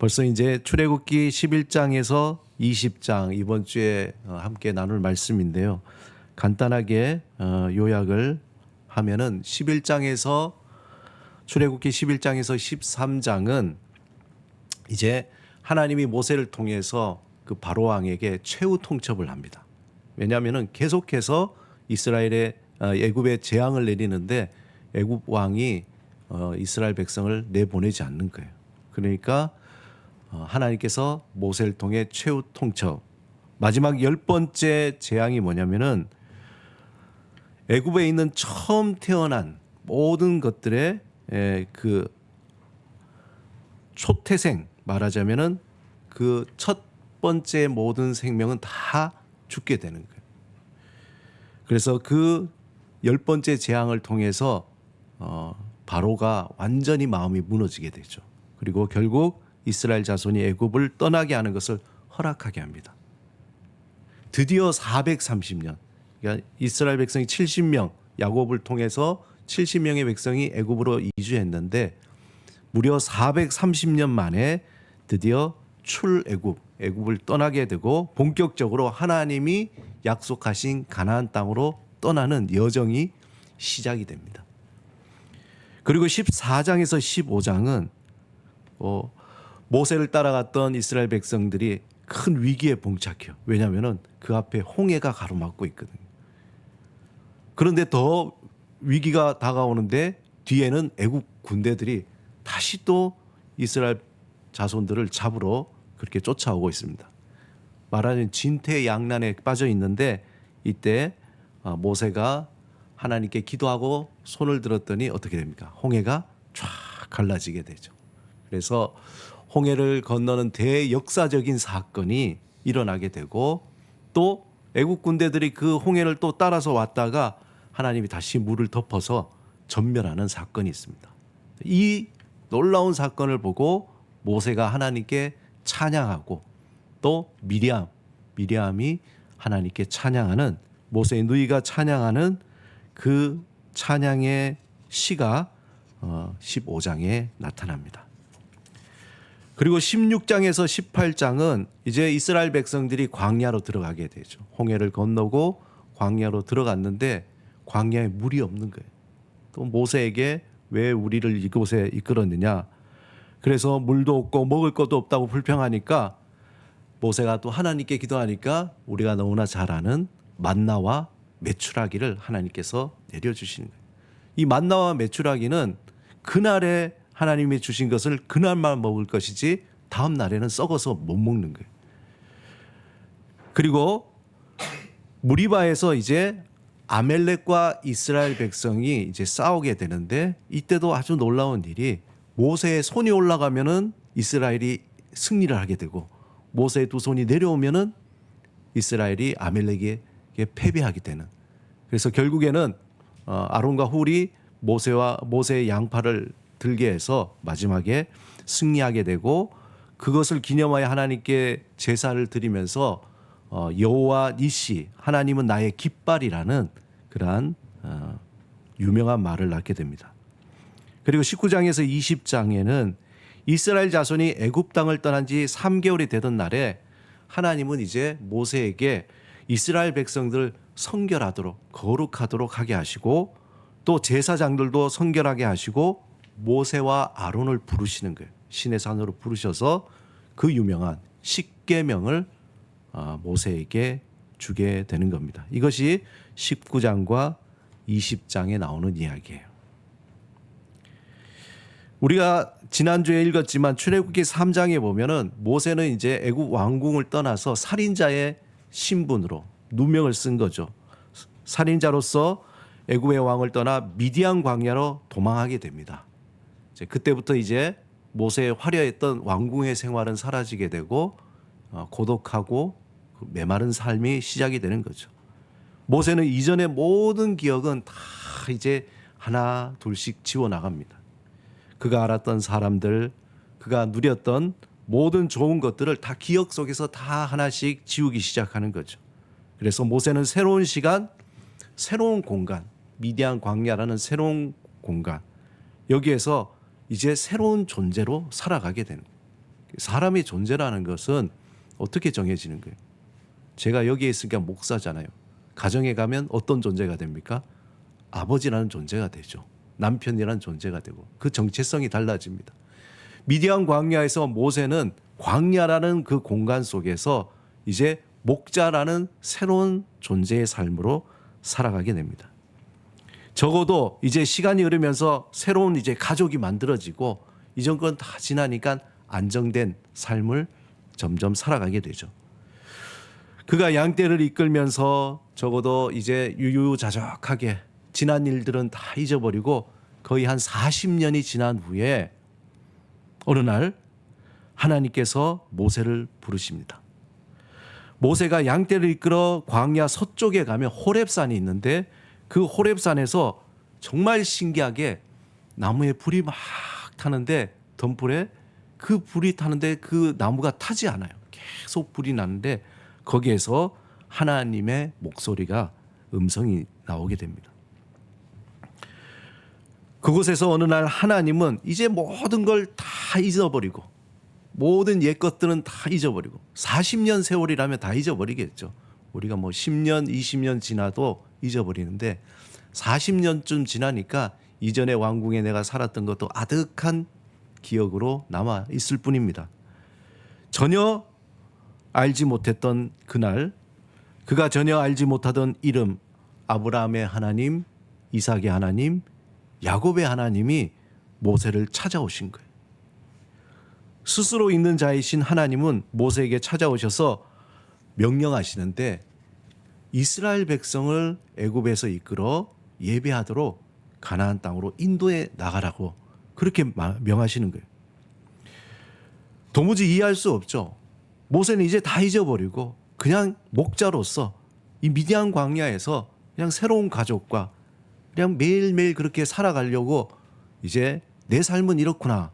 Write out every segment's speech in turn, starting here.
벌써 이제 출애굽기 11장에서 20장 이번 주에 함께 나눌 말씀인데요. 간단하게 요약을 하면은 11장에서 출애굽기 11장에서 13장은 이제 하나님이 모세를 통해서 그 바로 왕에게 최후 통첩을 합니다. 왜냐하면은 계속해서 이스라엘의 애굽에 재앙을 내리는데 애굽 왕이 이스라엘 백성을 내보내지 않는 거예요. 그러니까 하나님께서 모세를 통해 최후 통첩, 마지막 10번째 재앙이 뭐냐면은 애굽에 있는 처음 태어난 모든 것들의 그 초태생, 말하자면은 그 첫 번째 모든 생명은 다 죽게 되는 거예요. 그래서 그 10번째 재앙을 통해서 바로가 완전히 마음이 무너지게 되죠. 그리고 결국 이스라엘 자손이 애굽을 떠나게 하는 것을 허락하게 합니다. 드디어 430년, 그러니까 이스라엘 백성이 70명, 야곱을 통해서 70명의 백성이 애굽으로 이주했는데 무려 430년 만에 드디어 애굽을 떠나게 되고 본격적으로 하나님이 약속하신 가나안 땅으로 떠나는 여정이 시작이 됩니다. 그리고 14장에서 15장은 모세를 따라갔던 이스라엘 백성들이 큰 위기에 봉착해요. 왜냐하면 그 앞에 홍해가 가로막고 있거든요. 그런데 더 위기가 다가오는데 뒤에는 애국 군대들이 다시 또 이스라엘 자손들을 잡으러 그렇게 쫓아오고 있습니다. 말하자면 진퇴양난에 빠져 있는데 이때 모세가 하나님께 기도하고 손을 들었더니 어떻게 됩니까? 홍해가 쫙 갈라지게 되죠. 그래서 홍해를 건너는 대역사적인 사건이 일어나게 되고 또 애국 군대들이 그 홍해를 또 따라서 왔다가 하나님이 다시 물을 덮어서 전멸하는 사건이 있습니다. 이 놀라운 사건을 보고 모세가 하나님께 찬양하고 또 미리암이 하나님께 찬양하는, 모세의 누이가 찬양하는 그 찬양의 시가 15장에 나타납니다. 그리고 16장에서 18장은 이제 이스라엘 백성들이 광야로 들어가게 되죠. 홍해를 건너고 광야로 들어갔는데 광야에 물이 없는 거예요. 또 모세에게 왜 우리를 이곳에 이끌었느냐. 그래서 물도 없고 먹을 것도 없다고 불평하니까 모세가 또 하나님께 기도하니까 우리가 너무나 잘 아는 만나와 메추라기를 하나님께서 내려주시는 거예요. 이 만나와 메추라기는 그날에 하나님이 주신 것을 그날만 먹을 것이지 다음 날에는 썩어서 못 먹는 거예요. 그리고 무리바에서 이제 아멜렉과 이스라엘 백성이 이제 싸우게 되는데 이때도 아주 놀라운 일이 모세의 손이 올라가면은 이스라엘이 승리를 하게 되고 모세의 두 손이 내려오면은 이스라엘이 아멜렉에게 패배하게 되는. 그래서 결국에는 아론과 훌이 모세의 양팔을 들게 해서 마지막에 승리하게 되고 그것을 기념하여 하나님께 제사를 드리면서 여호와 니시, 하나님은 나의 깃발이라는 그러한 유명한 말을 낳게 됩니다. 그리고 19장에서 20장에는 이스라엘 자손이 애굽 땅을 떠난 지 3개월이 되던 날에 하나님은 이제 모세에게 이스라엘 백성들을 성결하도록 거룩하도록 하게 하시고 또 제사장들도 성결하게 하시고 모세와 아론을 부르시는 거예요. 신의 산으로 부르셔서 그 유명한 십계명을 모세에게 주게 되는 겁니다. 이것이 19장과 20장에 나오는 이야기예요. 우리가 지난주에 읽었지만 출애굽기 3장에 보면은 모세는 이제 애굽 왕궁을 떠나서 살인자의 신분으로 누명을 쓴 거죠. 살인자로서 애굽의 왕을 떠나 미디안 광야로 도망하게 됩니다. 그때부터 이제 모세의 화려했던 왕궁의 생활은 사라지게 되고 고독하고 메마른 삶이 시작이 되는 거죠. 모세는 이전의 모든 기억은 다 이제 하나 둘씩 지워나갑니다. 그가 알았던 사람들, 그가 누렸던 모든 좋은 것들을 다 기억 속에서 다 하나씩 지우기 시작하는 거죠. 그래서 모세는 새로운 시간, 새로운 공간, 미디안 광야라는 새로운 공간, 여기에서 이제 새로운 존재로 살아가게 되는 거예요. 사람의 존재라는 것은 어떻게 정해지는 거예요? 제가 여기에 있으니까 목사잖아요. 가정에 가면 어떤 존재가 됩니까? 아버지라는 존재가 되죠. 남편이라는 존재가 되고 그 정체성이 달라집니다. 미디안 광야에서 모세는 광야라는 그 공간 속에서 이제 목자라는 새로운 존재의 삶으로 살아가게 됩니다. 적어도 이제 시간이 흐르면서 새로운 이제 가족이 만들어지고 이전 건 다 지나니까 안정된 삶을 점점 살아가게 되죠. 그가 양떼를 이끌면서 적어도 이제 유유자적하게 지난 일들은 다 잊어버리고 거의 한 40년이 지난 후에 어느 날 하나님께서 모세를 부르십니다. 모세가 양떼를 이끌어 광야 서쪽에 가면 호렙산이 있는데 그 호렙산에서 정말 신기하게 나무에 불이 막 타는데 덤불에 그 불이 타는데 그 나무가 타지 않아요. 계속 불이 나는데 거기에서 하나님의 목소리가 음성이 나오게 됩니다. 그곳에서 어느 날 하나님은 이제 모든 걸 다 잊어버리고 모든 옛 것들은 다 잊어버리고 40년 세월이라면 다 잊어버리겠죠. 우리가 뭐 10년, 20년 지나도 잊어버리는데 40년쯤 지나니까 이전의 왕궁에 내가 살았던 것도 아득한 기억으로 남아 있을 뿐입니다. 전혀 알지 못했던 그날, 그가 전혀 알지 못하던 이름, 아브라함의 하나님, 이삭의 하나님, 야곱의 하나님이 모세를 찾아오신 거예요. 스스로 있는 자이신 하나님은 모세에게 찾아오셔서 명령하시는데 이스라엘 백성을 애굽에서 이끌어 예배하도록 가나안 땅으로 인도해 나가라고 그렇게 명하시는 거예요. 도무지 이해할 수 없죠. 모세는 이제 다 잊어버리고 그냥 목자로서 이 미디안 광야에서 그냥 새로운 가족과 그냥 매일매일 그렇게 살아가려고 이제 내 삶은 이렇구나.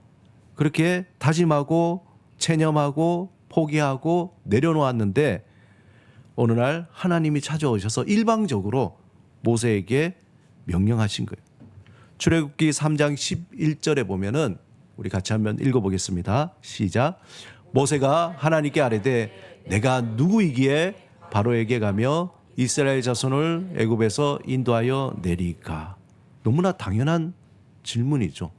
그렇게 다짐하고 체념하고 포기하고 내려놓았는데 어느 날 하나님이 찾아오셔서 일방적으로 모세에게 명령하신 거예요. 출애굽기 3장 11절에 보면은 우리 같이 한번 읽어보겠습니다. 시작. 모세가 하나님께 아뢰되 내가 누구이기에 바로에게 가며 이스라엘 자손을 애굽에서 인도하여 내리까? 너무나 당연한 질문이죠.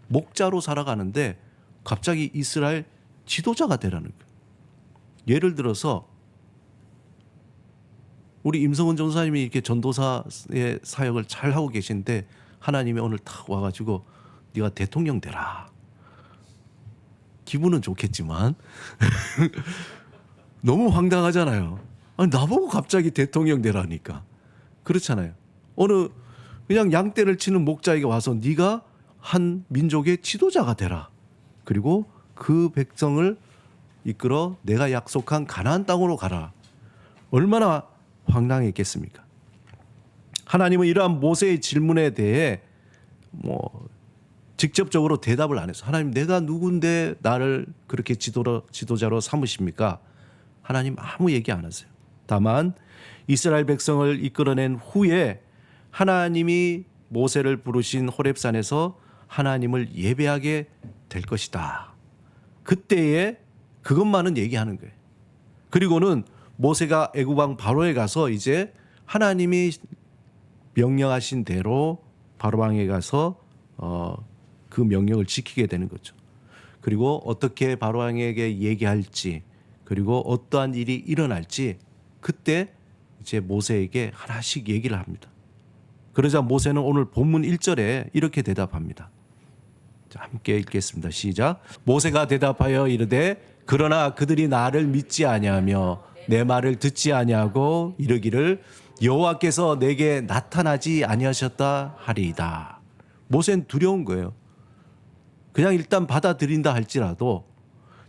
목자로 살아가는데 갑자기 이스라엘 지도자가 되라는 거예요. 예를 들어서 우리 임성은 전도사님이 이렇게 전도사의 사역을 잘 하고 계신데 하나님이 오늘 탁 와가지고 네가 대통령 되라. 기분은 좋겠지만 너무 황당하잖아요. 아니, 나보고 갑자기 대통령 되라니까. 그렇잖아요. 어느 그냥 양떼를 치는 목자에게 와서 네가 한 민족의 지도자가 되라. 그리고 그 백성을 이끌어 내가 약속한 가나안 땅으로 가라. 얼마나 황당했겠습니까? 하나님은 이러한 모세의 질문에 대해 직접적으로 대답을 안 해서 하나님 내가 누군데 나를 그렇게 지도자로 삼으십니까? 하나님 아무 얘기 안 하세요. 다만 이스라엘 백성을 이끌어낸 후에 하나님이 모세를 부르신 호렙산에서 하나님을 예배하게 될 것이다. 그때에 그것만은 얘기하는 거예요. 그리고는 모세가 애굽 왕 바로에 가서 이제 하나님이 명령하신 대로 바로 왕에 가서 그 명령을 지키게 되는 거죠. 그리고 어떻게 바로 왕에게 얘기할지 그리고 어떠한 일이 일어날지 그때 이제 모세에게 하나씩 얘기를 합니다. 그러자 모세는 오늘 본문 1절에 이렇게 대답합니다. 자, 함께 읽겠습니다. 시작. 모세가 대답하여 이르되 그러나 그들이 나를 믿지 아니하며 내 말을 듣지 아니하고 이르기를 여호와께서 내게 나타나지 아니하셨다 하리이다. 모세는 두려운 거예요. 그냥 일단 받아들인다 할지라도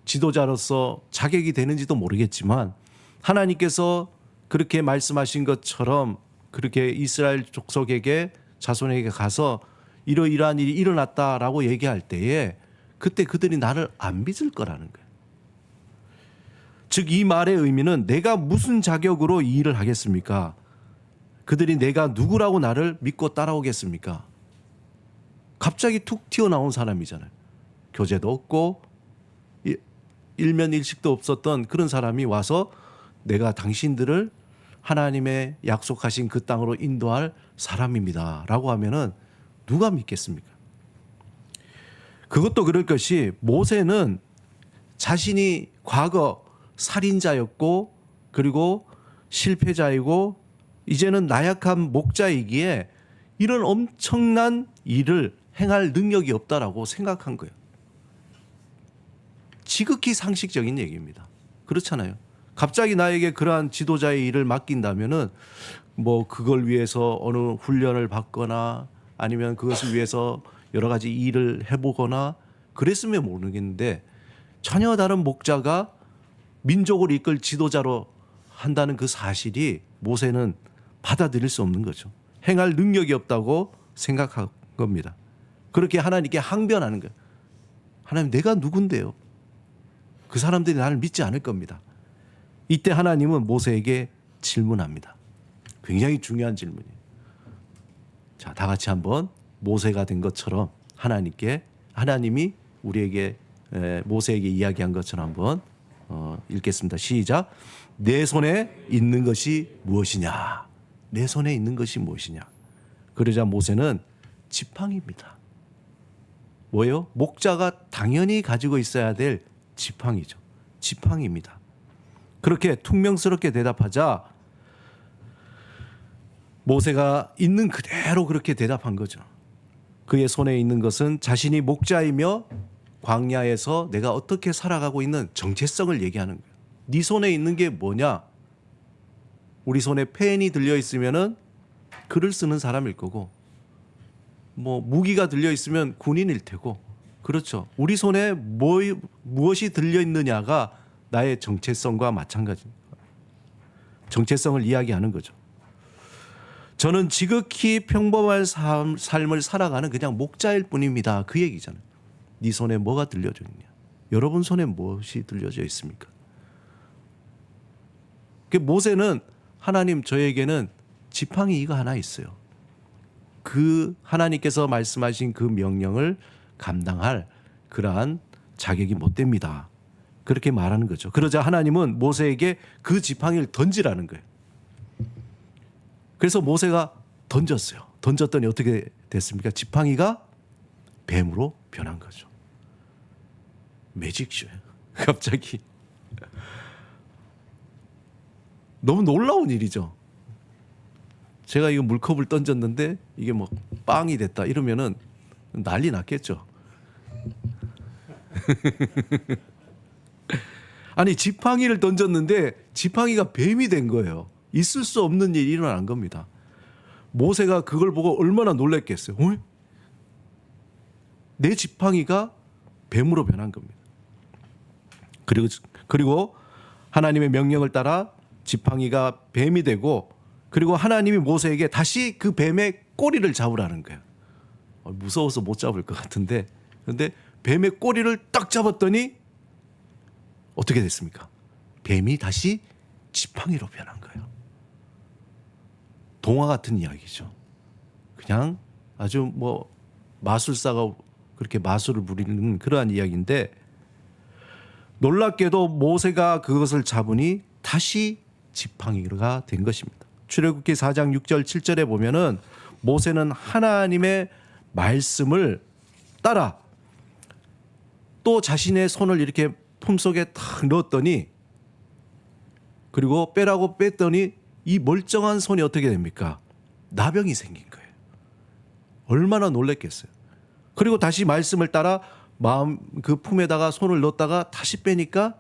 지도자로서 자격이 되는지도 모르겠지만 하나님께서 그렇게 말씀하신 것처럼 그렇게 이스라엘 족속에게 자손에게 가서 이러이러한 일이 일어났다라고 얘기할 때에 그때 그들이 나를 안 믿을 거라는 거예요. 즉 이 말의 의미는 내가 무슨 자격으로 이 일을 하겠습니까? 그들이 내가 누구라고 나를 믿고 따라오겠습니까? 갑자기 툭 튀어나온 사람이잖아요. 교제도 없고 일면일식도 없었던 그런 사람이 와서 내가 당신들을 하나님의 약속하신 그 땅으로 인도할 사람입니다라고 하면은 누가 믿겠습니까? 그것도 그럴 것이 모세는 자신이 과거 살인자였고 그리고 실패자이고 이제는 나약한 목자이기에 이런 엄청난 일을 행할 능력이 없다라고 생각한 거예요. 지극히 상식적인 얘기입니다. 그렇잖아요. 갑자기 나에게 그러한 지도자의 일을 맡긴다면은 뭐 그걸 위해서 어느 훈련을 받거나 아니면 그것을 위해서 여러 가지 일을 해보거나 그랬으면 모르겠는데 전혀 다른 목자가 민족을 이끌 지도자로 한다는 그 사실이 모세는 받아들일 수 없는 거죠. 행할 능력이 없다고 생각한 겁니다. 그렇게 하나님께 항변하는 거예요. 하나님 내가 누군데요? 그 사람들이 나를 믿지 않을 겁니다. 이때 하나님은 모세에게 질문합니다. 굉장히 중요한 질문이에요. 자, 다 같이 한번 모세가 된 것처럼 하나님이 우리에게 모세에게 이야기한 것처럼 한번 읽겠습니다. 시작. 내 손에 있는 것이 무엇이냐? 내 손에 있는 것이 무엇이냐? 그러자 모세는 지팡이입니다. 뭐예요? 목자가 당연히 가지고 있어야 될 지팡이죠. 지팡이입니다. 그렇게 퉁명스럽게 대답하자 모세가 있는 그대로 그렇게 대답한 거죠. 그의 손에 있는 것은 자신이 목자이며 광야에서 내가 어떻게 살아가고 있는 정체성을 얘기하는 거예요. 네 손에 있는 게 뭐냐? 우리 손에 펜이 들려 있으면은 글을 쓰는 사람일 거고, 뭐 무기가 들려 있으면 군인일 테고, 그렇죠. 우리 손에 무엇이 들려 있느냐가 나의 정체성과 마찬가지입니다. 정체성을 이야기하는 거죠. 저는 지극히 평범한 삶을 살아가는 그냥 목자일 뿐입니다. 그 얘기잖아요. 네 손에 뭐가 들려져 있냐? 여러분 손에 무엇이 들려져 있습니까? 모세는 하나님 저에게는 지팡이가 하나 있어요. 그 하나님께서 말씀하신 그 명령을 감당할 그러한 자격이 못 됩니다. 그렇게 말하는 거죠. 그러자 하나님은 모세에게 그 지팡이를 던지라는 거예요. 그래서 모세가 던졌어요. 던졌더니 어떻게 됐습니까? 지팡이가 뱀으로 변한 거죠. 매직쇼예요. 갑자기. 너무 놀라운 일이죠. 제가 이거 물컵을 던졌는데 이게 뭐 빵이 됐다 이러면은 난리 났겠죠. 아니 지팡이를 던졌는데 지팡이가 뱀이 된 거예요. 있을 수 없는 일이 일어난 겁니다. 모세가 그걸 보고 얼마나 놀랐겠어요. 내 지팡이가 뱀으로 변한 겁니다. 그리고 하나님의 명령을 따라 지팡이가 뱀이 되고 그리고 하나님이 모세에게 다시 그 뱀의 꼬리를 잡으라는 거예요. 무서워서 못 잡을 것 같은데 그런데 뱀의 꼬리를 딱 잡았더니 어떻게 됐습니까? 뱀이 다시 지팡이로 변한 거예요. 동화 같은 이야기죠. 그냥 아주 뭐 마술사가 그렇게 마술을 부리는 그러한 이야기인데 놀랍게도 모세가 그것을 잡으니 다시 지팡이가 된 것입니다. 출애굽기 4장 6절 7절에 보면은 모세는 하나님의 말씀을 따라 또 자신의 손을 이렇게 품속에 탁 넣었더니 그리고 빼라고 뺐더니 이 멀쩡한 손이 어떻게 됩니까? 나병이 생긴 거예요. 얼마나 놀랬겠어요. 그리고 다시 말씀을 따라 마음 그 품에다가 손을 넣었다가 다시 빼니까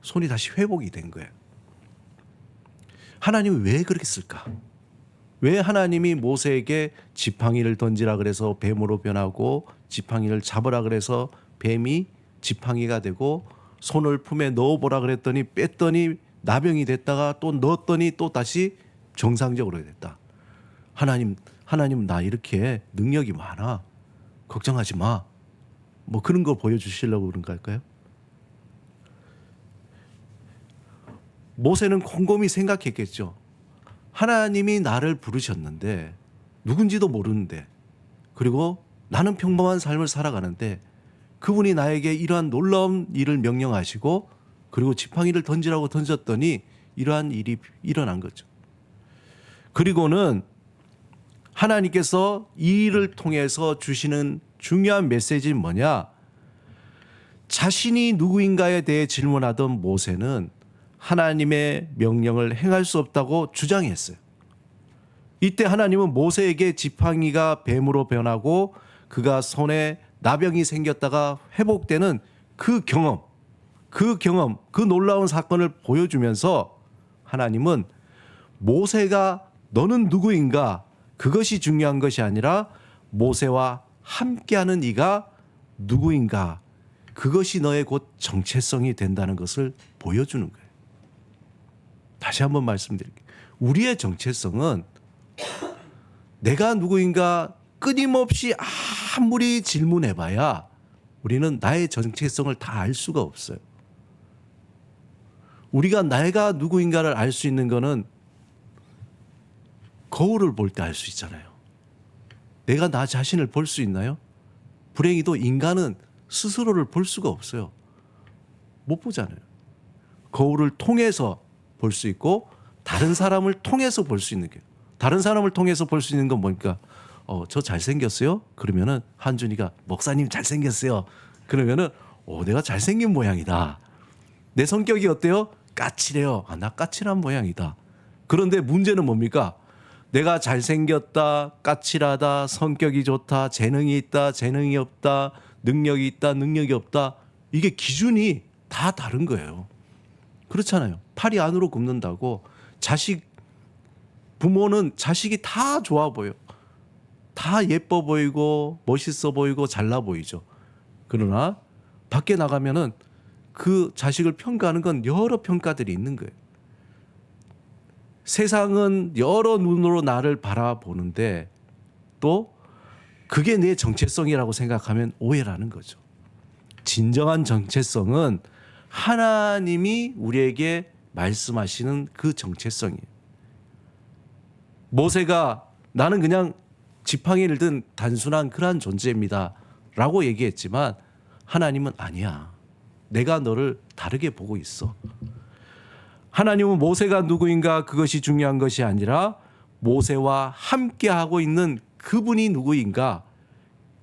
손이 다시 회복이 된 거예요. 하나님이 왜 그렇게 쓸까? 왜 하나님이 모세에게 지팡이를 던지라 그래서 뱀으로 변하고 지팡이를 잡으라 그래서 뱀이 지팡이가 되고 손을 품에 넣어보라 그랬더니 뺐더니 나병이 됐다가 또 넣었더니 또 다시 정상적으로 됐다. 하나님 나 이렇게 능력이 많아. 걱정하지 마. 뭐 그런 거 보여주시려고 그런 걸까요? 모세는 곰곰이 생각했겠죠. 하나님이 나를 부르셨는데 누군지도 모르는데 그리고 나는 평범한 삶을 살아가는데 그분이 나에게 이러한 놀라운 일을 명령하시고 그리고 지팡이를 던지라고 던졌더니 이러한 일이 일어난 거죠. 그리고는 하나님께서 이 일을 통해서 주시는 중요한 메시지는 뭐냐? 자신이 누구인가에 대해 질문하던 모세는 하나님의 명령을 행할 수 없다고 주장했어요. 이때 하나님은 모세에게 지팡이가 뱀으로 변하고 그가 손에 나병이 생겼다가 회복되는 그 경험, 그 놀라운 사건을 보여주면서 하나님은 모세가 너는 누구인가? 그것이 중요한 것이 아니라 모세와 함께하는 이가 누구인가? 그것이 너의 곧 정체성이 된다는 것을 보여주는 거예요. 다시 한번 말씀드릴게요. 우리의 정체성은 내가 누구인가 끊임없이 아무리 질문해봐야 우리는 나의 정체성을 다 알 수가 없어요. 우리가 내가 누구인가를 알 수 있는 거는 거울을 볼 때 알 수 있잖아요. 내가 나 자신을 볼 수 있나요? 불행히도 인간은 스스로를 볼 수가 없어요. 못 보잖아요. 거울을 통해서 볼 수 있고 다른 사람을 통해서 볼 수 있는 게, 다른 사람을 통해서 볼 수 있는 건 뭐니까 저 잘생겼어요? 그러면은 한준이가 목사님 잘생겼어요. 그러면은 내가 잘생긴 모양이다. 내 성격이 어때요? 까칠해요. 나 까칠한 모양이다. 그런데 문제는 뭡니까? 내가 잘생겼다, 까칠하다, 성격이 좋다, 재능이 있다, 재능이 없다, 능력이 있다, 능력이 없다. 이게 기준이 다 다른 거예요. 그렇잖아요. 팔이 안으로 굽는다고 부모는 자식이 다 좋아 보여. 다 예뻐 보이고 멋있어 보이고 잘나 보이죠. 그러나 밖에 나가면은 그 자식을 평가하는 건 여러 평가들이 있는 거예요. 세상은 여러 눈으로 나를 바라보는데 또 그게 내 정체성이라고 생각하면 오해라는 거죠. 진정한 정체성은 하나님이 우리에게 말씀하시는 그 정체성이에요. 모세가 나는 그냥 지팡이를 든 단순한 그러한 존재입니다 라고 얘기했지만 하나님은 아니야. 내가 너를 다르게 보고 있어. 하나님은 모세가 누구인가 그것이 중요한 것이 아니라 모세와 함께하고 있는 그분이 누구인가,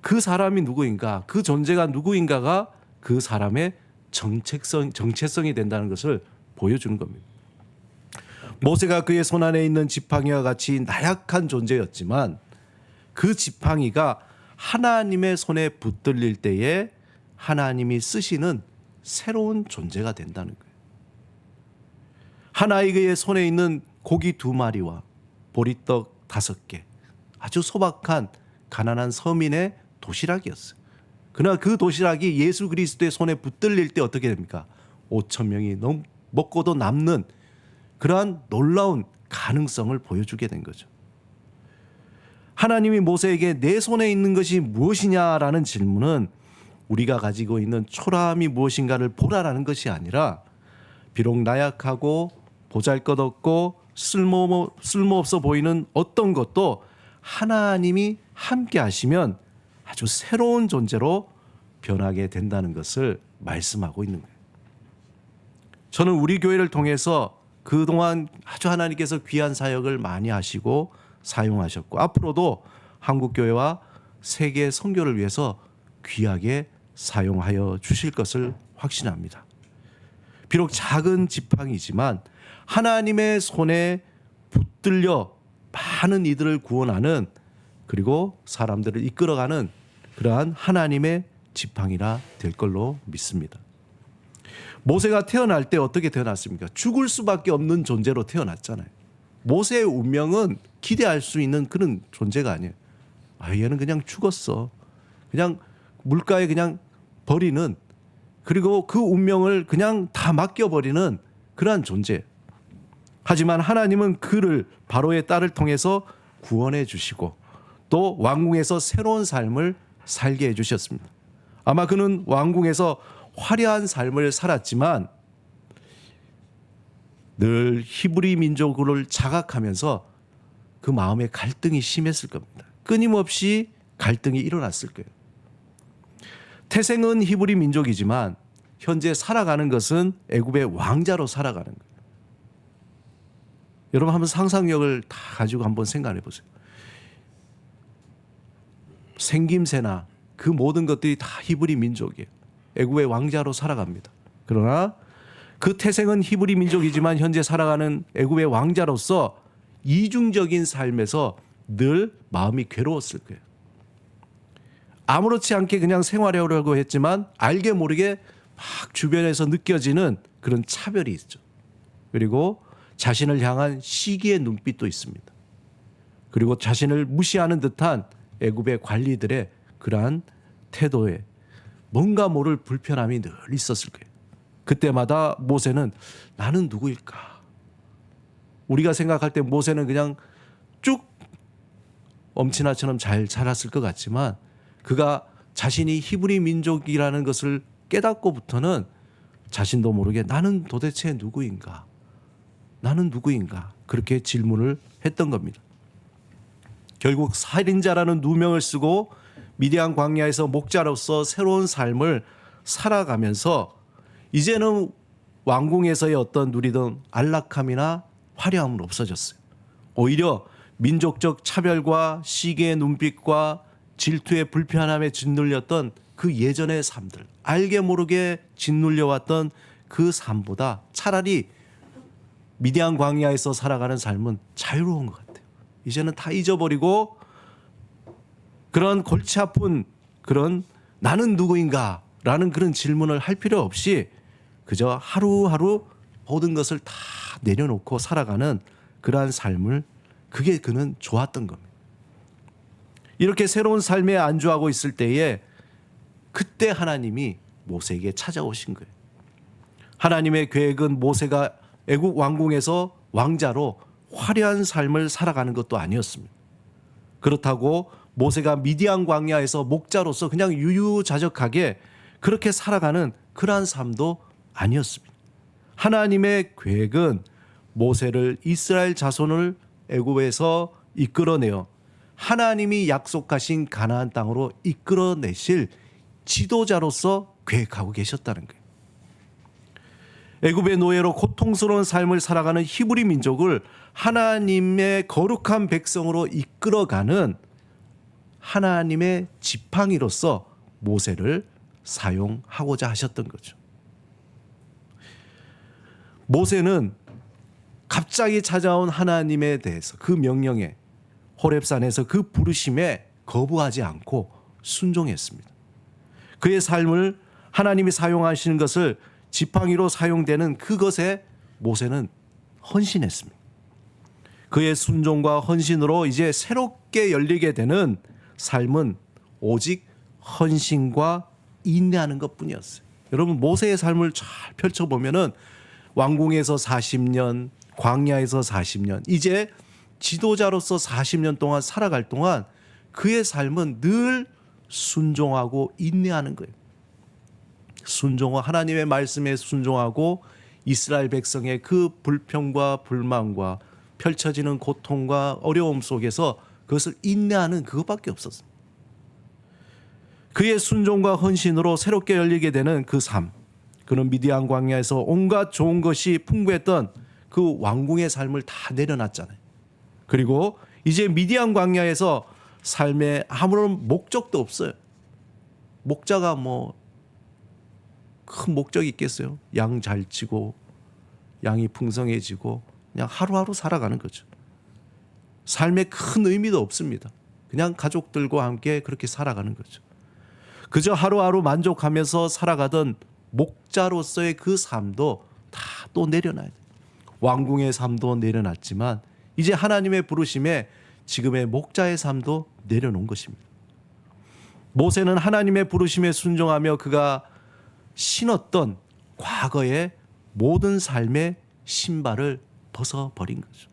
그 사람이 누구인가, 그 존재가 누구인가가 그 사람의 정체성이 된다는 것을 보여주는 겁니다. 모세가 그의 손안에 있는 지팡이와 같이 나약한 존재였지만 그 지팡이가 하나님의 손에 붙들릴 때에 하나님이 쓰시는 새로운 존재가 된다는 거예요. 한 아이의 손에 있는 고기 2마리와 보리떡 5개, 아주 소박한 가난한 서민의 도시락이었어요. 그러나 그 도시락이 예수 그리스도의 손에 붙들릴 때 어떻게 됩니까? 5,000명이 먹고도 남는 그러한 놀라운 가능성을 보여주게 된 거죠. 하나님이 모세에게 내 손에 있는 것이 무엇이냐라는 질문은 우리가 가지고 있는 초라함이 무엇인가를 보라라는 것이 아니라 비록 나약하고 보잘것없고 쓸모없어 보이는 어떤 것도 하나님이 함께 하시면 아주 새로운 존재로 변하게 된다는 것을 말씀하고 있는 거예요. 저는 우리 교회를 통해서 그동안 아주 하나님께서 귀한 사역을 많이 하시고 사용하셨고 앞으로도 한국교회와 세계 선교를 위해서 귀하게 사용하여 주실 것을 확신합니다. 비록 작은 지팡이지만 하나님의 손에 붙들려 많은 이들을 구원하는 그리고 사람들을 이끌어가는 그러한 하나님의 지팡이라 될 걸로 믿습니다. 모세가 태어날 때 어떻게 태어났습니까? 죽을 수밖에 없는 존재로 태어났잖아요. 모세의 운명은 기대할 수 있는 그런 존재가 아니에요. 얘는 그냥 죽었어. 그냥 물가에 그냥 버리는, 그리고 그 운명을 그냥 다 맡겨버리는 그러한 존재. 하지만 하나님은 그를 바로의 딸을 통해서 구원해 주시고 또 왕궁에서 새로운 삶을 살게 해주셨습니다. 아마 그는 왕궁에서 화려한 삶을 살았지만 늘 히브리 민족을 자각하면서 그 마음에 갈등이 심했을 겁니다. 끊임없이 갈등이 일어났을 거예요. 태생은 히브리 민족이지만 현재 살아가는 것은 애굽의 왕자로 살아가는 거예요. 여러분 한번 상상력을 다 가지고 한번 생각해 보세요. 생김새나 그 모든 것들이 다 히브리 민족이에요. 애굽의 왕자로 살아갑니다. 그러나 그 태생은 히브리 민족이지만 현재 살아가는 애굽의 왕자로서 이중적인 삶에서 늘 마음이 괴로웠을 거예요. 아무렇지 않게 그냥 생활하려고 했지만 알게 모르게 막 주변에서 느껴지는 그런 차별이 있죠. 그리고 자신을 향한 시기의 눈빛도 있습니다. 그리고 자신을 무시하는 듯한 애굽의 관리들의 그러한 태도에 뭔가 모를 불편함이 늘 있었을 거예요. 그때마다 모세는 나는 누구일까? 우리가 생각할 때 모세는 그냥 쭉 엄친아처럼 잘 자랐을 것 같지만 그가 자신이 히브리 민족이라는 것을 깨닫고부터는 자신도 모르게 나는 도대체 누구인가? 나는 누구인가? 그렇게 질문을 했던 겁니다. 결국 살인자라는 누명을 쓰고 미디안 광야에서 목자로서 새로운 삶을 살아가면서 이제는 왕궁에서의 어떤 누리던 안락함이나 화려함은 없어졌어요. 오히려 민족적 차별과 시기의 눈빛과 질투의 불편함에 짓눌렸던 그 예전의 삶들, 알게 모르게 짓눌려왔던 그 삶보다 차라리 미디안 광야에서 살아가는 삶은 자유로운 것 같아요. 이제는 다 잊어버리고 그런 골치 아픈 그런 나는 누구인가 라는 그런 질문을 할 필요 없이 그저 하루하루 모든 것을 다 내려놓고 살아가는 그러한 삶을 그게 그는 좋았던 겁니다. 이렇게 새로운 삶에 안주하고 있을 때에 그때 하나님이 모세에게 찾아오신 거예요. 하나님의 계획은 모세가 애국 왕궁에서 왕자로 화려한 삶을 살아가는 것도 아니었습니다. 그렇다고 모세가 미디안 광야에서 목자로서 그냥 유유자적하게 그렇게 살아가는 그러한 삶도 아니었습니다. 하나님의 계획은 모세를 이스라엘 자손을 애굽에서 이끌어내어 하나님이 약속하신 가나안 땅으로 이끌어내실 지도자로서 계획하고 계셨다는 거예요. 애굽의 노예로 고통스러운 삶을 살아가는 히브리 민족을 하나님의 거룩한 백성으로 이끌어가는 하나님의 지팡이로서 모세를 사용하고자 하셨던 거죠. 모세는 갑자기 찾아온 하나님에 대해서 그 명령에 호렙산에서 그 부르심에 거부하지 않고 순종했습니다. 그의 삶을 하나님이 사용하시는 것을 지팡이로 사용되는 그것에 모세는 헌신했습니다. 그의 순종과 헌신으로 이제 새롭게 열리게 되는 삶은 오직 헌신과 인내하는 것뿐이었어요. 여러분 모세의 삶을 잘 펼쳐보면은 왕궁에서 40년, 광야에서 40년, 이제 지도자로서 40년 동안 살아갈 동안 그의 삶은 늘 순종하고 인내하는 거예요. 순종과 하나님의 말씀에 순종하고 이스라엘 백성의 그 불평과 불만과 펼쳐지는 고통과 어려움 속에서 그것을 인내하는 그것밖에 없었습니다. 그의 순종과 헌신으로 새롭게 열리게 되는 그 삶, 그는 미디안 광야에서 온갖 좋은 것이 풍부했던 그 왕궁의 삶을 다 내려놨잖아요. 그리고 이제 미디안 광야에서 삶에 아무런 목적도 없어요. 목자가 뭐 큰 목적이 있겠어요? 양 잘 치고 양이 풍성해지고 그냥 하루하루 살아가는 거죠. 삶에 큰 의미도 없습니다. 그냥 가족들과 함께 그렇게 살아가는 거죠. 그저 하루하루 만족하면서 살아가던 목자로서의 그 삶도 다 또 내려놔야 돼요. 왕궁의 삶도 내려놨지만 이제 하나님의 부르심에 지금의 목자의 삶도 내려놓은 것입니다. 모세는 하나님의 부르심에 순종하며 그가 신었던 과거의 모든 삶의 신발을 벗어버린 거죠.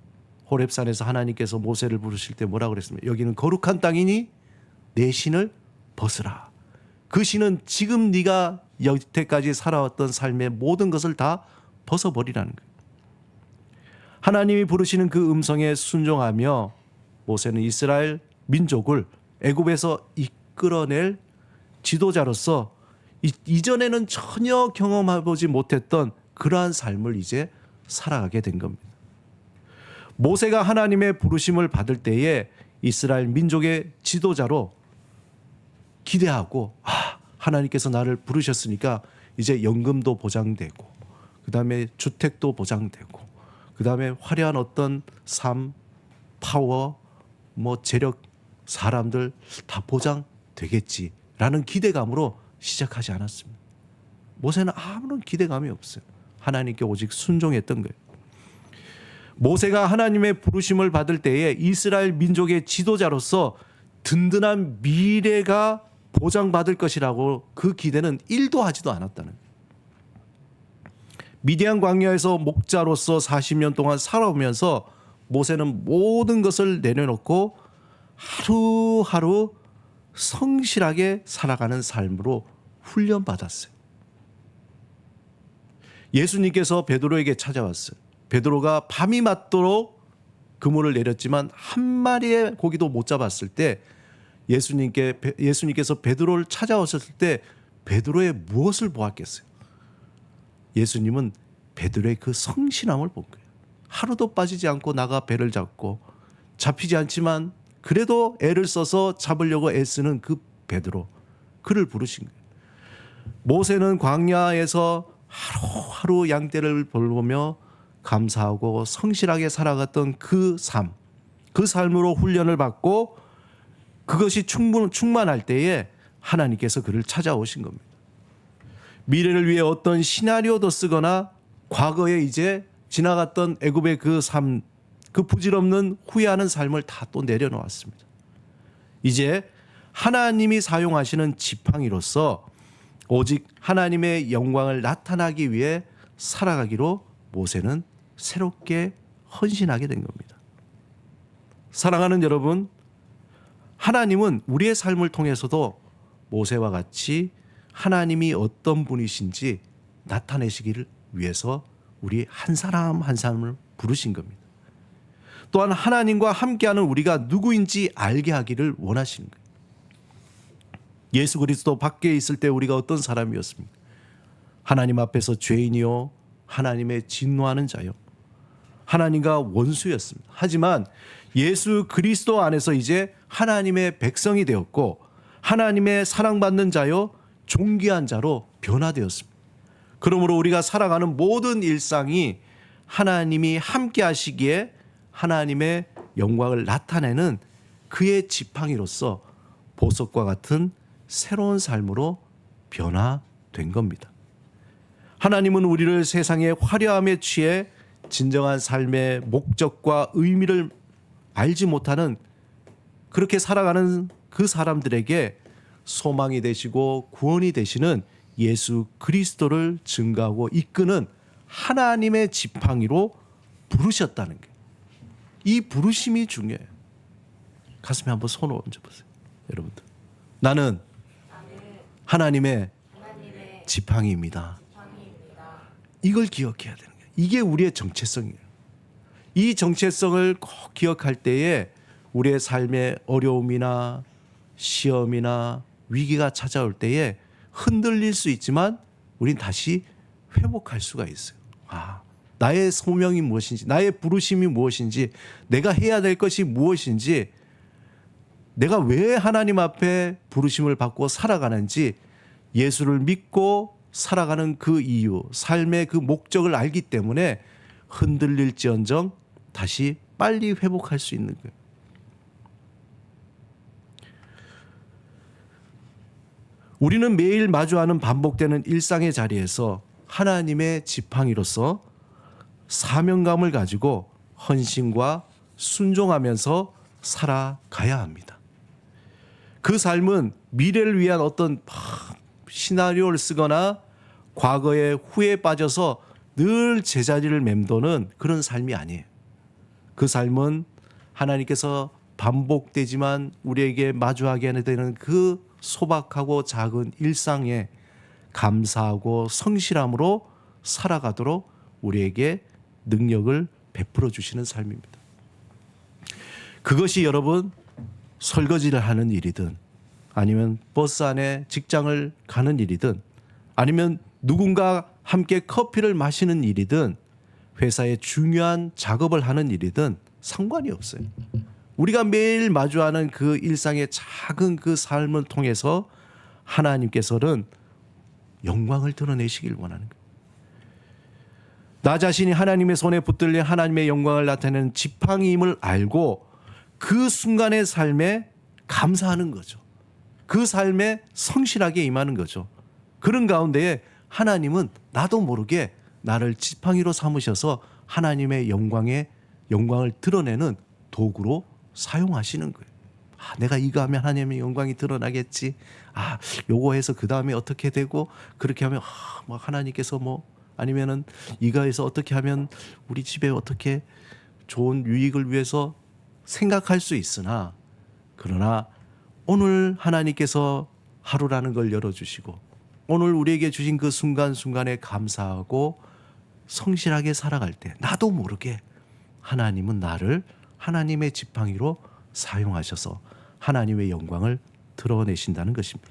호렙산에서 하나님께서 모세를 부르실 때 뭐라고 그랬습니까? 여기는 거룩한 땅이니 내 신을 벗으라. 그 신은 지금 네가 여태까지 살아왔던 삶의 모든 것을 다 벗어버리라는 거예요. 하나님이 부르시는 그 음성에 순종하며 모세는 이스라엘 민족을 애굽에서 이끌어낼 지도자로서 이전에는 전혀 경험해보지 못했던 그러한 삶을 이제 살아가게 된 겁니다. 모세가 하나님의 부르심을 받을 때에 이스라엘 민족의 지도자로 기대하고, 하나님께서 나를 부르셨으니까 이제 연금도 보장되고, 그 다음에 주택도 보장되고, 그 다음에 화려한 어떤 삶, 파워, 재력, 사람들 다 보장되겠지라는 기대감으로 시작하지 않았습니다. 모세는 아무런 기대감이 없어요. 하나님께 오직 순종했던 거예요. 모세가 하나님의 부르심을 받을 때에 이스라엘 민족의 지도자로서 든든한 미래가 보장받을 것이라고 그 기대는 1도 하지도 않았다는 거예요. 미디안 광야에서 목자로서 40년 동안 살아오면서 모세는 모든 것을 내려놓고 하루하루 성실하게 살아가는 삶으로 훈련받았어요. 예수님께서 베드로에게 찾아왔어요. 베드로가 밤이 맞도록 그물을 내렸지만 한 마리의 고기도 못 잡았을 때 예수님께서 베드로를 찾아오셨을 때 베드로의 무엇을 보았겠어요? 예수님은 베드로의 그 성실함을 본 거예요. 하루도 빠지지 않고 나가 배를 잡고, 잡히지 않지만 그래도 애를 써서 잡으려고 애쓰는 그 베드로, 그를 부르신 거예요. 모세는 광야에서 하루하루 양떼를 돌보며 감사하고 성실하게 살아갔던 그 삶으로 훈련을 받고, 그것이 충만할 때에 하나님께서 그를 찾아오신 겁니다. 미래를 위해 어떤 시나리오도 쓰거나 과거에 이제 지나갔던 애굽의 그 삶, 그 부질없는 후회하는 삶을 다 또 내려놓았습니다. 이제 하나님이 사용하시는 지팡이로서 오직 하나님의 영광을 나타나기 위해 살아가기로 모세는 새롭게 헌신하게 된 겁니다. 사랑하는 여러분, 하나님은 우리의 삶을 통해서도 모세와 같이 하나님이 어떤 분이신지 나타내시기를 위해서 우리 한 사람 한 사람을 부르신 겁니다. 또한 하나님과 함께하는 우리가 누구인지 알게 하기를 원하시는 거예요. 예수 그리스도 밖에 있을 때 우리가 어떤 사람이었습니까? 하나님 앞에서 죄인이요, 하나님의 진노하는 자요, 하나님과 원수였습니다. 하지만 예수 그리스도 안에서 이제 하나님의 백성이 되었고, 하나님의 사랑받는 자요, 존귀한 자로 변화되었습니다. 그러므로 우리가 살아가는 모든 일상이 하나님이 함께 하시기에 하나님의 영광을 나타내는 그의 지팡이로서 보석과 같은 새로운 삶으로 변화된 겁니다. 하나님은 우리를 세상의 화려함에 취해 진정한 삶의 목적과 의미를 알지 못하는, 그렇게 살아가는 그 사람들에게 소망이 되시고 구원이 되시는 예수 그리스도를 증거하고 이끄는 하나님의 지팡이로 부르셨다는 게, 이 부르심이 중요해요. 가슴에 한번 손을 얹어보세요. 여러분들, 나는 하나님의 지팡이입니다. 이걸 기억해야 되는 거예요. 이게 우리의 정체성이에요. 이 정체성을 꼭 기억할 때에 우리의 삶의 어려움이나 시험이나 위기가 찾아올 때에 흔들릴 수 있지만 우린 다시 회복할 수가 있어요. 나의 소명이 무엇인지, 나의 부르심이 무엇인지, 내가 해야 될 것이 무엇인지, 내가 왜 하나님 앞에 부르심을 받고 살아가는지, 예수를 믿고 살아가는 그 이유, 삶의 그 목적을 알기 때문에 흔들릴지언정 다시 빨리 회복할 수 있는 거예요. 우리는 매일 마주하는 반복되는 일상의 자리에서 하나님의 지팡이로서 사명감을 가지고 헌신과 순종하면서 살아가야 합니다. 그 삶은 미래를 위한 어떤 시나리오를 쓰거나 과거의 후회에 빠져서 늘 제자리를 맴도는 그런 삶이 아니에요. 그 삶은 하나님께서 반복되지만 우리에게 마주하게 되는 그 소박하고 작은 일상에 감사하고 성실함으로 살아가도록 우리에게 능력을 베풀어 주시는 삶입니다. 그것이 여러분 설거지를 하는 일이든 아니면 버스 안에 직장을 가는 일이든 아니면 누군가 함께 커피를 마시는 일이든 회사의 중요한 작업을 하는 일이든 상관이 없어요. 우리가 매일 마주하는 그 일상의 작은 그 삶을 통해서 하나님께서는 영광을 드러내시길 원하는 거예요. 나 자신이 하나님의 손에 붙들린 하나님의 영광을 나타내는 지팡이임을 알고 그 순간의 삶에 감사하는 거죠. 그 삶에 성실하게 임하는 거죠. 그런 가운데에 하나님은 나도 모르게 나를 지팡이로 삼으셔서 하나님의 영광을 드러내는 도구로 사용하시는 거예요. 내가 이거 하면 하나님의 영광이 드러나겠지. 요거 해서 그 다음에 어떻게 되고 그렇게 하면 하나님께서 아니면은 이거 해서 어떻게 하면 우리 집에 어떻게 좋은 유익을 위해서 생각할 수 있으나, 그러나 오늘 하나님께서 하루라는 걸 열어주시고 오늘 우리에게 주신 그 순간순간에 감사하고 성실하게 살아갈 때 나도 모르게 하나님은 나를 하나님의 지팡이로 사용하셔서 하나님의 영광을 드러내신다는 것입니다.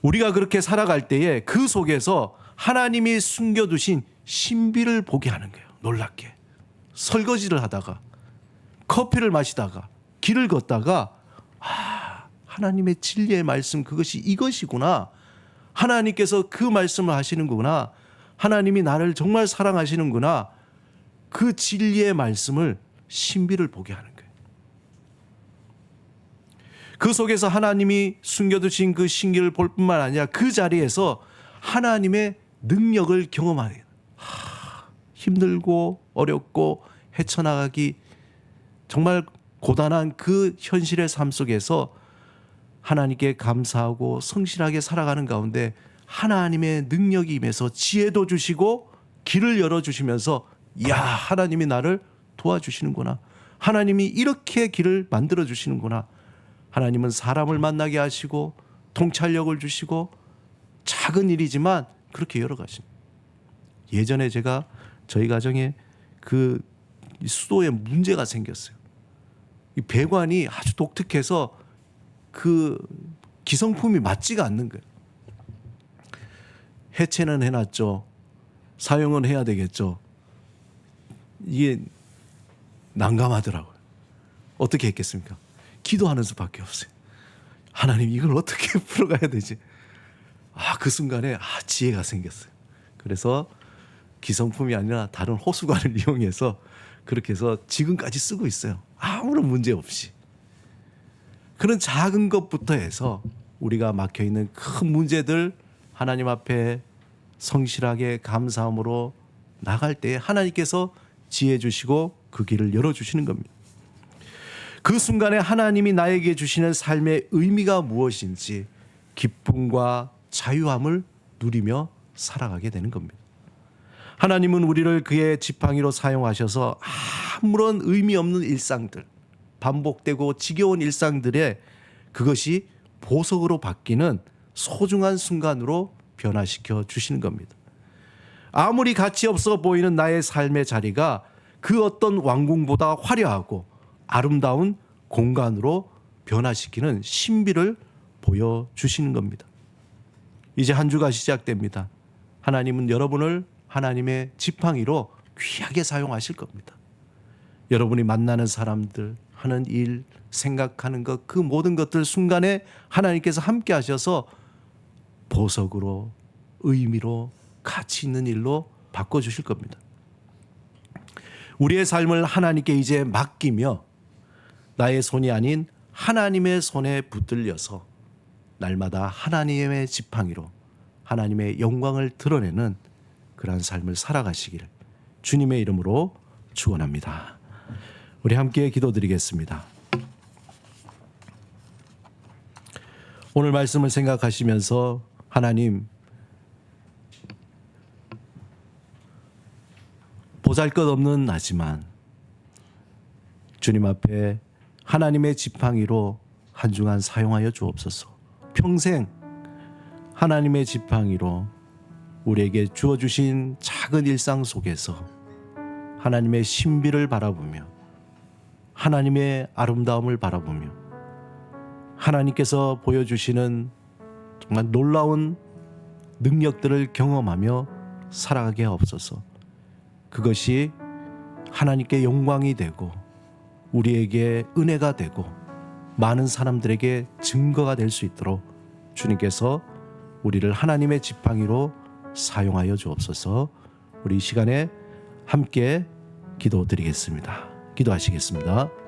우리가 그렇게 살아갈 때에 그 속에서 하나님이 숨겨두신 신비를 보게 하는 거예요. 놀랍게. 설거지를 하다가 커피를 마시다가 길을 걷다가 하나님의 진리의 말씀, 그것이 이것이구나. 하나님께서 그 말씀을 하시는구나. 하나님이 나를 정말 사랑하시는구나. 그 진리의 말씀을, 신비를 보게 하는 거예요. 그 속에서 하나님이 숨겨두신 그 신기를 볼 뿐만 아니라 그 자리에서 하나님의 능력을 경험하는 거예요. 힘들고 어렵고 헤쳐나가기 정말 고단한 그 현실의 삶 속에서 하나님께 감사하고 성실하게 살아가는 가운데 하나님의 능력이 임해서 지혜도 주시고 길을 열어주시면서 하나님이 나를 도와주시는구나. 하나님이 이렇게 길을 만들어 주시는구나. 하나님은 사람을 만나게 하시고 통찰력을 주시고 작은 일이지만 그렇게 열어가십니다. 예전에 제가 저희 가정에 그 수도에 문제가 생겼어요. 이 배관이 아주 독특해서 그 기성품이 맞지가 않는 거예요. 해체는 해놨죠. 사용은 해야 되겠죠. 이게 난감하더라고요. 어떻게 했겠습니까? 기도하는 수밖에 없어요. 하나님, 이걸 어떻게 풀어가야 되지? 그 순간에 지혜가 생겼어요. 그래서 기성품이 아니라 다른 호수관을 이용해서 그렇게 해서 지금까지 쓰고 있어요. 아무런 문제 없이. 그런 작은 것부터 해서 우리가 막혀있는 큰 문제들 하나님 앞에 성실하게 감사함으로 나갈 때 하나님께서 지혜 주시고 그 길을 열어주시는 겁니다. 그 순간에 하나님이 나에게 주시는 삶의 의미가 무엇인지 기쁨과 자유함을 누리며 살아가게 되는 겁니다. 하나님은 우리를 그의 지팡이로 사용하셔서 아무런 의미 없는 일상들, 반복되고 지겨운 일상들에 그것이 보석으로 바뀌는 소중한 순간으로 변화시켜 주시는 겁니다. 아무리 가치 없어 보이는 나의 삶의 자리가 그 어떤 왕궁보다 화려하고 아름다운 공간으로 변화시키는 신비를 보여주시는 겁니다. 이제 한 주가 시작됩니다. 하나님은 여러분을 하나님의 지팡이로 귀하게 사용하실 겁니다. 여러분이 만나는 사람들, 하는 일, 생각하는 것, 그 모든 것들 순간에 하나님께서 함께 하셔서 보석으로, 의미로, 가치 있는 일로 바꿔주실 겁니다. 우리의 삶을 하나님께 이제 맡기며 나의 손이 아닌 하나님의 손에 붙들려서 날마다 하나님의 지팡이로 하나님의 영광을 드러내는 그러한 삶을 살아가시기를 주님의 이름으로 축원합니다. 우리 함께 기도드리겠습니다. 오늘 말씀을 생각하시면서 하나님, 보잘것없는 나지만 주님 앞에 하나님의 지팡이로 한 주간 사용하여 주옵소서. 평생 하나님의 지팡이로 우리에게 주어주신 작은 일상 속에서 하나님의 신비를 바라보며 하나님의 아름다움을 바라보며 하나님께서 보여주시는 정말 놀라운 능력들을 경험하며 살아가게 하옵소서. 그것이 하나님께 영광이 되고 우리에게 은혜가 되고 많은 사람들에게 증거가 될 수 있도록 주님께서 우리를 하나님의 지팡이로 사용하여 주옵소서. 우리 이 시간에 함께 기도드리겠습니다. 기도하시겠습니다.